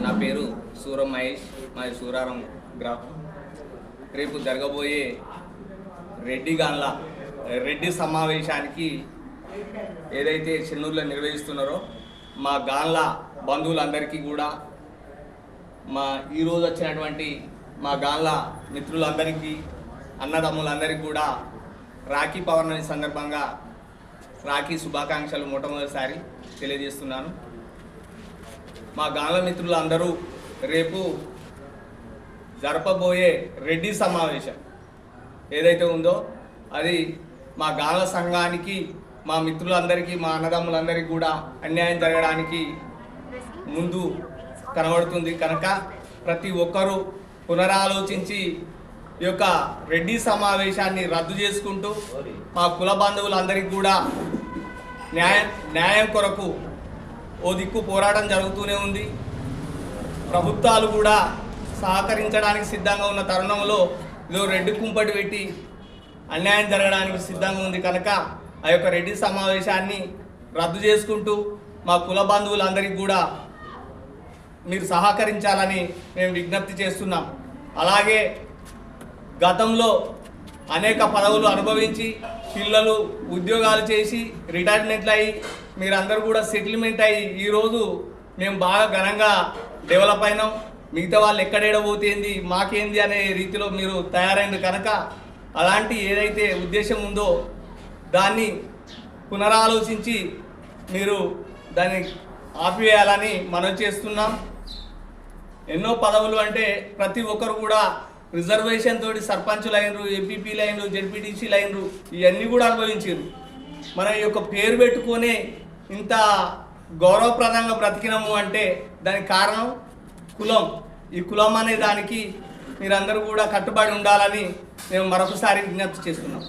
నా పేరు సూరం మహేష్, మాది సూరారం గ్రామం. రేపు జరగబోయే రెడ్డి సమావేశానికి ఏదైతే చెన్నూరులో నిర్వహిస్తున్నారో మా గాన్ల బంధువులందరికీ కూడా, ఈరోజు వచ్చినటువంటి మా గాన్ల మిత్రులందరికీ, అన్నదమ్ములందరికీ కూడా రాఖీ పౌర్ణమి సందర్భంగా రాఖీ శుభాకాంక్షలు మొట్టమొదటిసారి తెలియజేస్తున్నాను. మా గాన్ల మిత్రులు అందరూ రేపు జరపబోయే రెడ్డి సమావేశం ఏదైతే ఉందో అది మా గాన్ల సంఘానికి, మా మిత్రులందరికీ, మా అన్నదమ్ములందరికీ కూడా అన్యాయం జరగడానికి ముందు కనబడుతుంది కనుక ప్రతి ఒక్కరూ పునరాలోచించి ఈ యొక్క రెడ్డి సమావేశాన్ని రద్దు చేసుకుంటూ మా కుల బంధువులందరికీ కూడా న్యాయం కొరకు ఓ దిక్కు పోరాటం జరుగుతూనే ఉంది. ప్రభుత్వాలు కూడా సహకరించడానికి సిద్ధంగా ఉన్న తరుణంలో ఇదో రెడ్డి కుంపటి పెట్టి అన్యాయం జరగడానికి సిద్ధంగా ఉంది కనుక ఆ యొక్క రెడ్డి సమావేశాన్ని రద్దు చేసుకుంటూ మా కుల బంధువులందరికీ కూడా మీరు సహకరించాలని మేము విజ్ఞప్తి చేస్తున్నాం. అలాగే గతంలో అనేక పదవులు అనుభవించి పిల్లలు ఉద్యోగాలు చేసి రిటైర్మెంట్లు అయ్యి మీరందరూ కూడా సెటిల్మెంట్ అయ్యి ఈరోజు మేము బాగా ఘనంగా డెవలప్ అయినాం, మిగతా వాళ్ళు ఎక్కడేడబోతేంది మాకేంది అనే రీతిలో మీరు తయారైంది కనుక అలాంటి ఏదైతే ఉద్దేశం ఉందో దాన్ని పునరాలోచించి మీరు దాన్ని ఆపివేయాలని మనం చేస్తున్నాం. ఎన్నో పదవులు అంటే ప్రతి ఒక్కరు కూడా రిజర్వేషన్ తోటి సర్పంచులు అయినరు, ఎంపీపీలు అయినరు, జెడ్పీటీసీలు అయినరు, ఇవన్నీ కూడా అనుభవించారు. మన యొక్క పేరు పెట్టుకొని ఇంత గౌరవప్రదంగా బ్రతికినాము అంటే దానికి కారణం కులం. ఈ కులం అనే దానికి మీరందరూ కూడా కట్టుబడి ఉండాలని మేము మరొకసారి విజ్ఞప్తి చేస్తున్నాం.